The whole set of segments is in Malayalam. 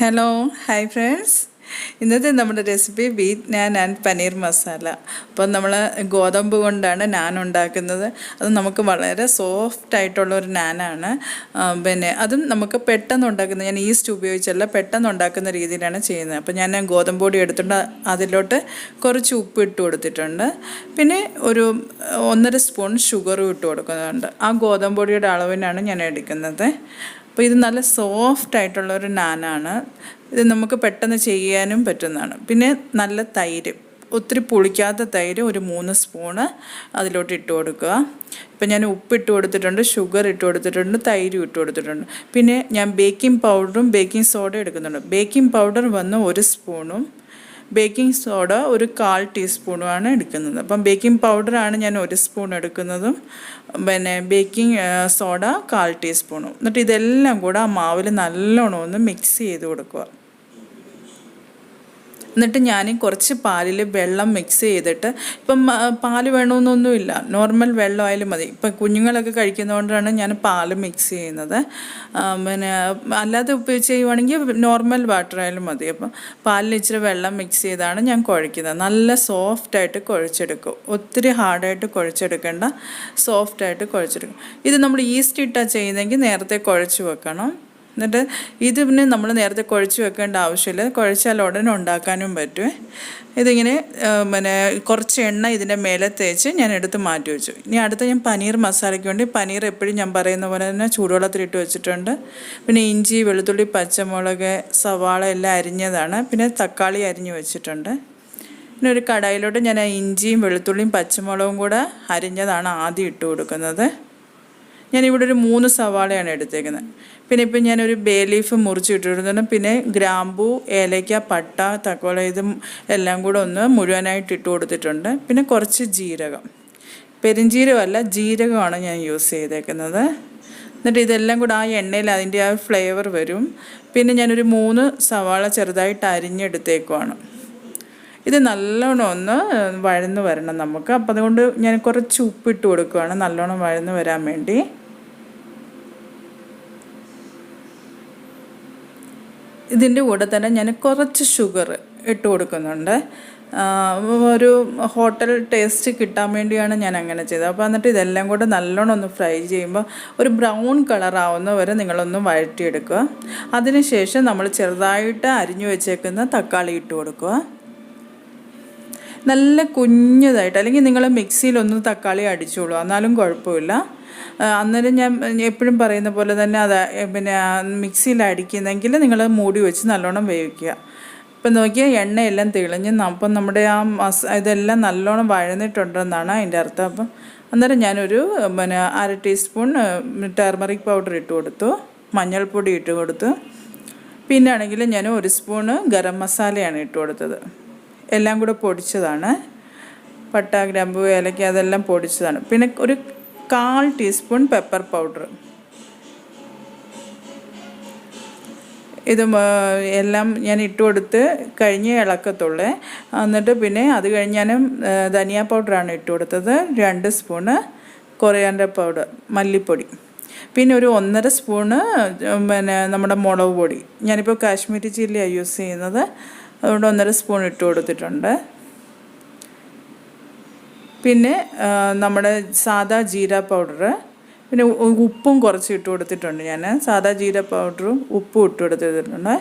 Hello hi friends. ഇന്നത്തെ നമ്മുടെ recipe wheat naan and paneer masala. അപ്പം നമ്മൾ ഗോതമ്പ് കൊണ്ടാണ് നാൻ ഉണ്ടാക്കുന്നത്. അത് നമുക്ക് വളരെ സോഫ്റ്റായിട്ടുള്ളൊരു നാനാണ്. പിന്നെ അതും നമുക്ക് പെട്ടെന്ന് ഉണ്ടാക്കുന്നത്, ഞാൻ ഈസ്റ്റ് ഉപയോഗിച്ചല്ല, പെട്ടെന്ന് ഉണ്ടാക്കുന്ന രീതിയിലാണ് ചെയ്യുന്നത്. അപ്പം ഞാൻ ഗോതമ്പ് പൊടി എടുത്തിട്ട് അതിലോട്ട് കുറച്ച് ഉപ്പ് ഇട്ട് കൊടുത്തിട്ടുണ്ട്. പിന്നെ ഒരു 1.5 സ്പൂൺ ഷുഗറും ഇട്ട് കൊടുക്കുന്നുണ്ട്. ആ ഗോതമ്പ് പൊടിയുടെ അളവിനാണ് ഞാൻ എടുക്കുന്നത്. അപ്പോൾ ഇത് നല്ല സോഫ്റ്റായിട്ടുള്ളൊരു നാനാണ്. ഇത് നമുക്ക് പെട്ടെന്ന് ചെയ്യാനും പറ്റുന്നതാണ്. പിന്നെ നല്ല തൈര്, ഒത്തിരി പുളിക്കാത്ത തൈര് ഒരു 3 സ്പൂണ് അതിലോട്ട് ഇട്ട് കൊടുക്കുക. ഇപ്പം ഞാൻ ഉപ്പിട്ട് കൊടുത്തിട്ടുണ്ട്, ഷുഗർ ഇട്ട് കൊടുത്തിട്ടുണ്ട്, തൈരും ഇട്ട് കൊടുത്തിട്ടുണ്ട്. പിന്നെ ഞാൻ ബേക്കിംഗ് പൗഡറും ബേക്കിംഗ് സോഡയും എടുക്കുന്നുണ്ട്. ബേക്കിംഗ് പൗഡർ വന്ന് 1 സ്പൂണും ബേക്കിംഗ് സോഡ ഒരു 1/4 ടീസ്പൂണുമാണ് എടുക്കുന്നത്. അപ്പം ബേക്കിംഗ് പൗഡറാണ് ഞാൻ 1 സ്പൂൺ എടുക്കുന്നതും, പിന്നെ ബേക്കിംഗ് സോഡ 1/4 ടീസ്പൂണും. എന്നിട്ട് ഇതെല്ലാം കൂടെ ആ മാവിൽ നല്ലോണം ഒന്ന് മിക്സ് ചെയ്ത് കൊടുക്കുക. എന്നിട്ട് ഞാൻ കുറച്ച് പാലിൽ വെള്ളം മിക്സ് ചെയ്തിട്ട്, ഇപ്പം പാല് വേണമെന്നൊന്നുമില്ല, നോർമൽ വെള്ളമായാലും മതി. ഇപ്പം കുഞ്ഞുങ്ങളൊക്കെ കഴിക്കുന്നതുകൊണ്ടാണ് ഞാൻ പാല് മിക്സ് ചെയ്യുന്നത്. പിന്നെ അല്ലാതെ ഉപയോഗിച്ച് ചെയ്യുവാണെങ്കിൽ നോർമൽ വാട്ടർ ആയാലും മതി. അപ്പം പാലിൽ ഇച്ചിരി വെള്ളം മിക്സ് ചെയ്താണ് ഞാൻ കുഴയ്ക്കുന്നത്. നല്ല സോഫ്റ്റായിട്ട് കുഴച്ചെടുക്കും, ഒത്തിരി ഹാർഡായിട്ട് കുഴച്ചെടുക്കേണ്ട, സോഫ്റ്റായിട്ട് കുഴച്ചെടുക്കും. ഇത് നമ്മൾ ഈസ്റ്റ് ഇട്ടാണ് ചെയ്യുന്നതെങ്കിൽ നേരത്തെ കുഴച്ച് വെക്കണം. എന്നിട്ട് ഇത് പിന്നെ നമ്മൾ നേരത്തെ കുഴച്ച് വെക്കേണ്ട ആവശ്യമില്ല, കുഴച്ചാൽ ഉടനെ ഉണ്ടാക്കാനും പറ്റുമേ. ഇതിങ്ങനെ പിന്നെ കുറച്ച് എണ്ണ ഇതിൻ്റെ മേലെ തേച്ച് ഞാൻ എടുത്ത് മാറ്റി വെച്ചു. ഇനി അടുത്ത ഞാൻ പനീർ മസാലയ്ക്ക് വേണ്ടി പനീർ എപ്പോഴും ഞാൻ പറയുന്ന പോലെ തന്നെ ചൂടുവെള്ളത്തിലിട്ട് വെച്ചിട്ടുണ്ട്. പിന്നെ ഇഞ്ചി, വെളുത്തുള്ളി, പച്ചമുളക്, സവാള എല്ലാം അരിഞ്ഞതാണ്. പിന്നെ തക്കാളി അരിഞ്ഞ് വെച്ചിട്ടുണ്ട്. പിന്നെ ഒരു കടായിലോട്ട് ഞാൻ ഇഞ്ചിയും വെളുത്തുള്ളിയും പച്ചമുളകും കൂടെ അരിഞ്ഞതാണ് ആദ്യം ഇട്ട് കൊടുക്കുന്നത്. ഞാനിവിടെ ഒരു 3 സവാളയാണ് എടുത്തേക്കുന്നത്. പിന്നെ ഇപ്പം ഞാനൊരു ബേ ലീഫ് മുറിച്ചിട്ടിട്ടുണ്ട്. പിന്നെ ഗ്രാമ്പൂ, ഏലയ്ക്ക, പട്ട, തക്കോല, ഇതും എല്ലാം കൂടെ ഒന്ന് മുഴുവനായിട്ട് ഇട്ട് കൊടുത്തിട്ടുണ്ട്. പിന്നെ കുറച്ച് ജീരകം, പെരുംജീരകമല്ല ജീരകമാണ് ഞാൻ യൂസ് ചെയ്തേക്കുന്നത്. എന്നിട്ട് ഇതെല്ലാം കൂടെ ആ എണ്ണയിൽ അതിൻ്റെ ആ ഫ്ലേവർ വരും. പിന്നെ ഞാനൊരു 3 സവാള ചെറുതായിട്ട് അരിഞ്ഞെടുത്തേക്കുവാണ്. ഇത് നല്ലോണം ഒന്ന് വഴന്ന് വരണം നമുക്ക്. അപ്പം അതുകൊണ്ട് ഞാൻ കുറച്ച് ഉപ്പിട്ട് കൊടുക്കുകയാണ്, നല്ലോണം വഴന്ന് വരാൻ വേണ്ടി. ഇതിൻ്റെ കൂടെ തന്നെ ഞാൻ കുറച്ച് ഷുഗർ ഇട്ട് കൊടുക്കുന്നുണ്ട്. ഒരു ഹോട്ടൽ ടേസ്റ്റ് കിട്ടാൻ വേണ്ടിയാണ് ഞാൻ അങ്ങനെ ചെയ്തത്. അപ്പോൾ എന്നിട്ട് ഇതെല്ലാം കൂടെ നല്ലോണം ഒന്ന് ഫ്രൈ ചെയ്യുമ്പോൾ ഒരു ബ്രൗൺ കളറാവുന്ന വരെ നിങ്ങളൊന്ന് വഴറ്റിയെടുക്കുക. അതിനുശേഷം നമ്മൾ ചെറുതായിട്ട് അരിഞ്ഞു വെച്ചേക്കുന്ന തക്കാളി ഇട്ട് കൊടുക്കുക. നല്ല കുഞ്ഞതായിട്ട്, അല്ലെങ്കിൽ നിങ്ങൾ മിക്സിയിലൊന്ന് തക്കാളി അടിച്ചോളൂ, എന്നാലും കുഴപ്പമില്ല. അന്നേരം ഞാൻ എപ്പോഴും പറയുന്ന പോലെ തന്നെ അത് പിന്നെ മിക്സിയിൽ അടിക്കുന്നെങ്കിൽ നിങ്ങൾ മൂടി വെച്ച് നല്ലോണം വേവിക്കുക. ഇപ്പം നോക്കിയാൽ എണ്ണയെല്ലാം തെളിഞ്ഞ് അപ്പം നമ്മുടെ ആ ഇതെല്ലാം നല്ലോണം വഴന്നിട്ടുണ്ടെന്നാണ് അതിൻ്റെ അർത്ഥം. അപ്പം അന്നേരം ഞാനൊരു പിന്നെ 1/2 ടീസ്പൂൺ ടർമറിക് പൗഡർ ഇട്ട് കൊടുത്തു, മഞ്ഞൾപ്പൊടി ഇട്ട് കൊടുത്തു. പിന്നെ ആണെങ്കിൽ ഞാൻ 1 സ്പൂണ് ഗരം മസാലയാണ് ഇട്ട് കൊടുത്തത്. എല്ലാം കൂടെ പൊടിച്ചതാണ്, പട്ട, ഗ്രാമ്പൂ, ഏലക്ക അതെല്ലാം പൊടിച്ചതാണ്. പിന്നെ ഒരു 1/4 ടീസ്പൂൺ പെപ്പർ പൗഡർ. ഇത് എല്ലാം ഞാൻ ഇട്ട് കൊടുത്ത് കഴിഞ്ഞ് ഇളക്കത്തുള്ളേ. എന്നിട്ട് പിന്നെ അത് കഴിഞ്ഞ് ഞാൻ ധനിയ പൗഡറാണ് ഇട്ട് കൊടുത്തത്, 2 സ്പൂണ് കൊറിയാൻഡർ പൗഡർ, മല്ലിപ്പൊടി. പിന്നെ ഒരു 1.5 സ്പൂണ് പിന്നെ നമ്മുടെ മുളക് പൊടി. ഞാനിപ്പോൾ കാശ്മീരി ചില്ലിയാണ് യൂസ് ചെയ്യുന്നത്, അതുകൊണ്ട് 1.5 സ്പൂൺ ഇട്ട് കൊടുത്തിട്ടുണ്ട്. പിന്നെ നമ്മുടെ സാദാ ജീര പൗഡർ, പിന്നെ ഉപ്പും കുറച്ച് ഇട്ട് കൊടുത്തിട്ടുണ്ട്. ഞാൻ സാദാ ജീര പൗഡറും ഉപ്പും ഇട്ട് കൊടുത്തിട്ടുണ്ട്.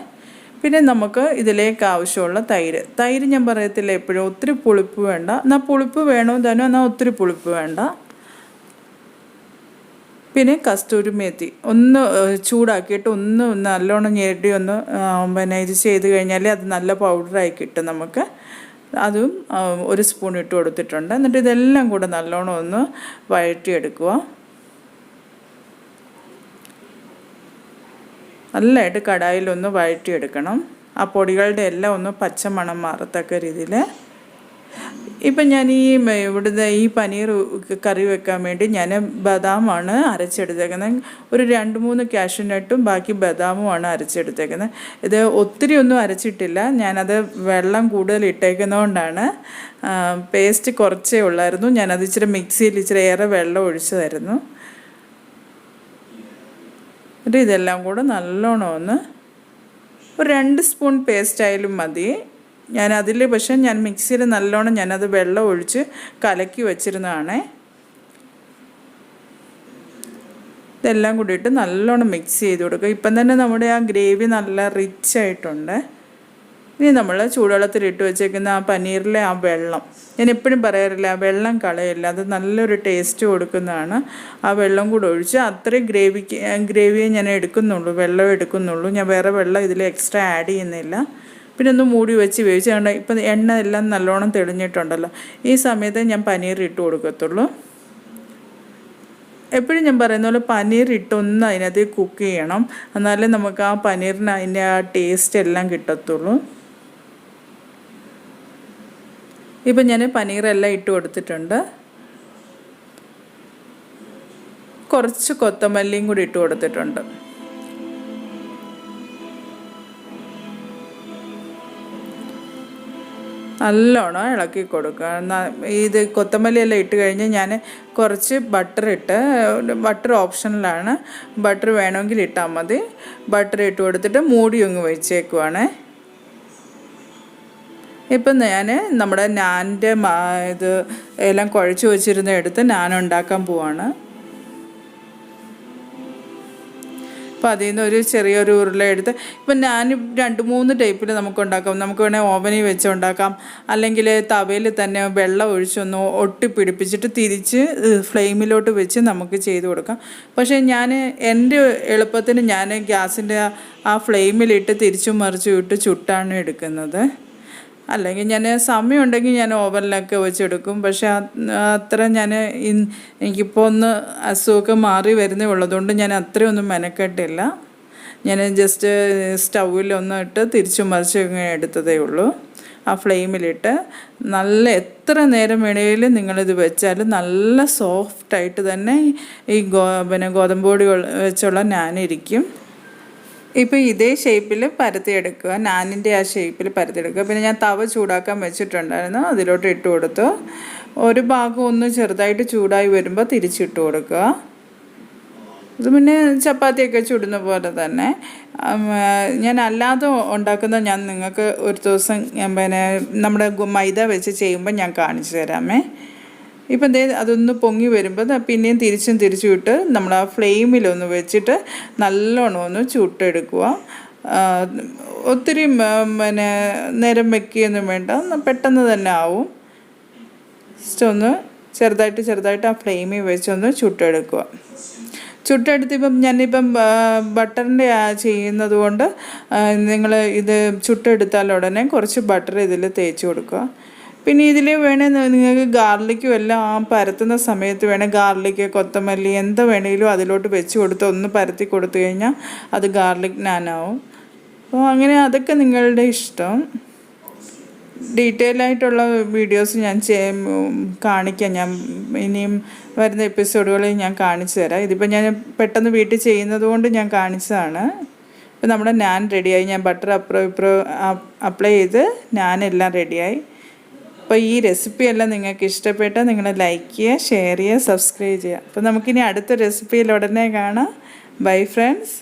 പിന്നെ നമുക്ക് ഇതിലേക്ക് ആവശ്യമുള്ള തൈര് ഞാൻ പറയത്തില്ല എപ്പോഴും ഒത്തിരി പുളിപ്പ് വേണ്ട, എന്നാൽ പുളിപ്പ് വേണോ തന്നെ, എന്നാൽ ഒത്തിരി പുളിപ്പ് വേണ്ട. പിന്നെ കസ്തൂരി മേത്തി ഒന്ന് ചൂടാക്കിയിട്ട് ഒന്ന് നല്ലോണം ഞെരടി ഒന്ന് പിന്നെ ഇത് ചെയ്ത് കഴിഞ്ഞാൽ അത് നല്ല പൗഡറായി കിട്ടും നമുക്ക്. അതും 1 സ്പൂൺ ഇട്ട് കൊടുത്തിട്ടുണ്ട്. എന്നിട്ട് ഇതെല്ലാം കൂടെ നല്ലോണം ഒന്ന് വഴറ്റിയെടുക്കുക. നല്ലതായിട്ട് കടായിലൊന്ന് വഴറ്റിയെടുക്കണം. ആ പൊടികളുടെ എല്ലാം ഒന്ന് പച്ചമണം മാറത്തക്ക രീതിയിൽ. ഇപ്പം ഞാൻ ഇവിടുത്തെ ഈ പനീർ കറി വെക്കാൻ വേണ്ടി ഞാൻ ബദാമാണ് അരച്ചെടുത്തേക്കുന്നത്. ഒരു 2-3 കാഷ്യൂനട്ടും ബാക്കി ബദാമുമാണ് അരച്ചെടുത്തേക്കുന്നത്. ഇത് ഒത്തിരി ഒന്നും അരച്ചിട്ടില്ല, ഞാനത് വെള്ളം കൂടുതൽ ഇട്ടേക്കുന്നതുകൊണ്ടാണ്. പേസ്റ്റ് കുറച്ചേ ഉള്ളായിരുന്നു, ഞാനത് ഇച്ചിരി മിക്സിയിൽ ഇച്ചിരി ഏറെ വെള്ളം ഒഴിച്ചതായിരുന്നു. എന്നിട്ട് ഇതെല്ലാം കൂടെ നല്ലോണം ഒന്ന് ഒരു 2 സ്പൂൺ പേസ്റ്റ് ആയാലും മതി. പക്ഷേ ഞാൻ മിക്സിയിൽ നല്ലോണം ഞാനത് വെള്ളം ഒഴിച്ച് കലക്കി വെച്ചിരുന്നതാണേ. ഇതെല്ലാം കൂടിയിട്ട് നല്ലോണം മിക്സ് ചെയ്ത് കൊടുക്കുക. ഇപ്പം തന്നെ നമ്മുടെ ആ ഗ്രേവി നല്ല റിച്ച് ആയിട്ടുണ്ട്. ഇനി നമ്മൾ ചൂടുവെള്ളത്തിലിട്ട് വെച്ചേക്കുന്ന ആ പനീറിലെ ആ വെള്ളം, ഞാൻ എപ്പോഴും പറയാറില്ല, ആ വെള്ളം കളയില്ല, അത് നല്ലൊരു ടേസ്റ്റ് കൊടുക്കുന്നതാണ്. ആ വെള്ളം കൂടെ ഒഴിച്ച് അത്രയും ഗ്രേവിയെ ഞാൻ എടുക്കുന്നുള്ളൂ, വെള്ളം എടുക്കുന്നുള്ളൂ. ഞാൻ വേറെ വെള്ളം ഇതിൽ എക്സ്ട്രാ ആഡ് ചെയ്യുന്നില്ല. പിന്നെ ഒന്ന് മൂടി വെച്ച് വേവിച്ച് കണ്ട ഇപ്പം എണ്ണ എല്ലാം നല്ലോണം തെളിഞ്ഞിട്ടുണ്ടല്ലോ. ഈ സമയത്ത് ഞാൻ പനീർ ഇട്ട് കൊടുക്കത്തുള്ളൂ. എപ്പോഴും ഞാൻ പറയുന്ന പോലെ പനീർ ഇട്ടൊന്ന് അതിനകത്ത് കുക്ക് ചെയ്യണം, എന്നാലേ നമുക്ക് ആ പനീറിന് അതിൻ്റെ ആ ടേസ്റ്റ് എല്ലാം കിട്ടത്തുള്ളൂ. ഇപ്പം ഞാൻ പനീറെല്ലാം ഇട്ട് കൊടുത്തിട്ടുണ്ട്. കുറച്ച് കൊത്തമല്ലിയും കൂടി ഇട്ട് കൊടുത്തിട്ടുണ്ട്. നല്ലോണം ഇളക്കി കൊടുക്കുക. ഇത് കൊത്തമല്ലിയെല്ലാം ഇട്ട് കഴിഞ്ഞ് ഞാൻ കുറച്ച് ബട്ടർ ഓപ്ഷനിലാണ്, ബട്ടർ വേണമെങ്കിൽ ഇട്ടാൽ മതി. ബട്ടർ ഇട്ട് കൊടുത്തിട്ട് മൂടി ഒന്ന് വെച്ചേക്കുവാണ്. ഇപ്പം ഞാൻ നമ്മുടെ നാനിൻ്റെ ഇത് എല്ലാം കുഴച്ച് വെച്ചിരുന്ന എടുത്ത് നാൻ ഉണ്ടാക്കാൻ പോവാണ്. അപ്പോൾ അതിൽ നിന്ന് ഒരു ചെറിയൊരു ഉരുള എടുത്ത്, ഇപ്പം ഞാൻ 2-3 ടൈപ്പിൽ നമുക്ക് ഉണ്ടാക്കാം. നമുക്ക് വേണമെങ്കിൽ ഓവനിൽ വെച്ച് ഉണ്ടാക്കാം, അല്ലെങ്കിൽ തവയിൽ തന്നെ വെള്ളം ഒഴിച്ചൊന്ന് ഒട്ടിപ്പിടിപ്പിച്ചിട്ട് തിരിച്ച് ഫ്ലെയിമിലോട്ട് വെച്ച് നമുക്ക് ചെയ്ത് കൊടുക്കാം. പക്ഷേ എൻ്റെ എളുപ്പത്തിന് ഞാൻ ഗ്യാസിൻ്റെ ആ ഫ്ലെയിമിലിട്ട് തിരിച്ചും മറിച്ചും ഇട്ട് ചുട്ടാണ് എടുക്കുന്നത്. അല്ലെങ്കിൽ ഞാൻ സമയമുണ്ടെങ്കിൽ ഞാൻ ഓവനിലൊക്കെ വെച്ചെടുക്കും. പക്ഷേ അത്ര എനിക്കിപ്പോൾ ഒന്ന് അസുഖമൊക്കെ മാറി വരുന്നേ ഉള്ളതുകൊണ്ട് ഞാൻ അത്രയൊന്നും മെനക്കെട്ടില്ല. ഞാൻ ജസ്റ്റ് സ്റ്റൗവിലൊന്ന് ഇട്ട് തിരിച്ചും മറിച്ചും ഇങ്ങനെ എടുത്തതേ ഉള്ളൂ. ആ ഫ്ലെയിമിലിട്ട് എത്ര നേരം വേണമെങ്കിലും നിങ്ങളിത് വെച്ചാൽ നല്ല സോഫ്റ്റായിട്ട് തന്നെ ഈ ഗോതമ്പ് പൊടി വെച്ചുള്ള നാനിരിക്കും. ഇപ്പോൾ ഇതേ ഷേപ്പിൽ പരത്തിയെടുക്കുക, നാനിൻ്റെ ആ ഷേപ്പിൽ പരത്തിയെടുക്കുക. പിന്നെ ഞാൻ തവ ചൂടാക്കാൻ വെച്ചിട്ടുണ്ടായിരുന്നു, അതിലോട്ട് ഇട്ട് കൊടുത്തു. ഒരു ഭാഗം ഒന്ന് ചെറുതായിട്ട് ചൂടായി വരുമ്പോൾ തിരിച്ചിട്ട് കൊടുക്കുക. ഇത് പിന്നെ ചപ്പാത്തിയൊക്കെ ചുടുന്ന പോലെ തന്നെ. ഞാൻ അല്ലാതെ ഉണ്ടാക്കുന്ന ഞാൻ നിങ്ങൾക്ക് ഒരു ദിവസം നമ്മുടെ മൈദ വെച്ച് ചെയ്യുമ്പോൾ ഞാൻ കാണിച്ചു തരാമേ. ഇപ്പം അതൊന്ന് പൊങ്ങി വരുമ്പോൾ പിന്നെയും തിരിച്ചും ഇട്ട് നമ്മൾ ആ ഫ്ലെയിമിലൊന്ന് വെച്ചിട്ട് നല്ലോണം ഒന്ന് ചുട്ടെടുക്കുക. ഒത്തിരി നേരം വെക്കുകയൊന്നും വേണ്ട, പെട്ടെന്ന് തന്നെ ആവും. ജസ്റ്റ് ഒന്ന് ചെറുതായിട്ട് ആ ഫ്ലെയിമിൽ വെച്ചൊന്ന് ചുട്ടെടുക്കുക. ഞാനിപ്പം ബട്ടറിൻ്റെ ചെയ്യുന്നത് കൊണ്ട് നിങ്ങൾ ഇത് ചുട്ടെടുത്താൽ ഉടനെ കുറച്ച് ബട്ടർ ഇതിൽ തേച്ച് കൊടുക്കുക. പിന്നെ ഇതിൽ നിങ്ങൾക്ക് ഗാർലിക്കും എല്ലാം പരത്തുന്ന സമയത്ത് ഗാർലിക്ക്, കൊത്തമല്ലി എന്താ വേണമെങ്കിലും അതിലോട്ട് വെച്ച് കൊടുത്ത് ഒന്ന് പരത്തി കൊടുത്തു കഴിഞ്ഞാൽ അത് ഗാർലിക് നാനാവും. അപ്പോൾ അങ്ങനെ അതൊക്കെ നിങ്ങളുടെ ഇഷ്ടം. ഡീറ്റെയിൽ ആയിട്ടുള്ള വീഡിയോസ് ഞാൻ കാണിക്കാം. ഞാൻ ഇനിയും വരുന്ന എപ്പിസോഡുകളിൽ ഞാൻ കാണിച്ചു തരാം. ഇതിപ്പോൾ ഞാൻ പെട്ടെന്ന് വീട്ടിൽ ചെയ്യുന്നത് കൊണ്ട് ഞാൻ കാണിച്ചതാണ്. ഇപ്പോൾ നമ്മുടെ നാൻ റെഡിയായി. ഞാൻ ബട്ടർ അപ്ലൈ ചെയ്ത് നാനെല്ലാം റെഡിയായി. അപ്പോൾ ഈ റെസിപ്പിയെല്ലാം നിങ്ങൾക്ക് ഇഷ്ടപ്പെട്ടാൽ നിങ്ങൾ ലൈക്ക് ചെയ്യുക, ഷെയർ ചെയ്യുക, സബ്സ്ക്രൈബ് ചെയ്യുക. അപ്പോൾ നമുക്കിനി അടുത്ത റെസിപ്പിയിൽ ഉടനെ കാണാം. Bye friends.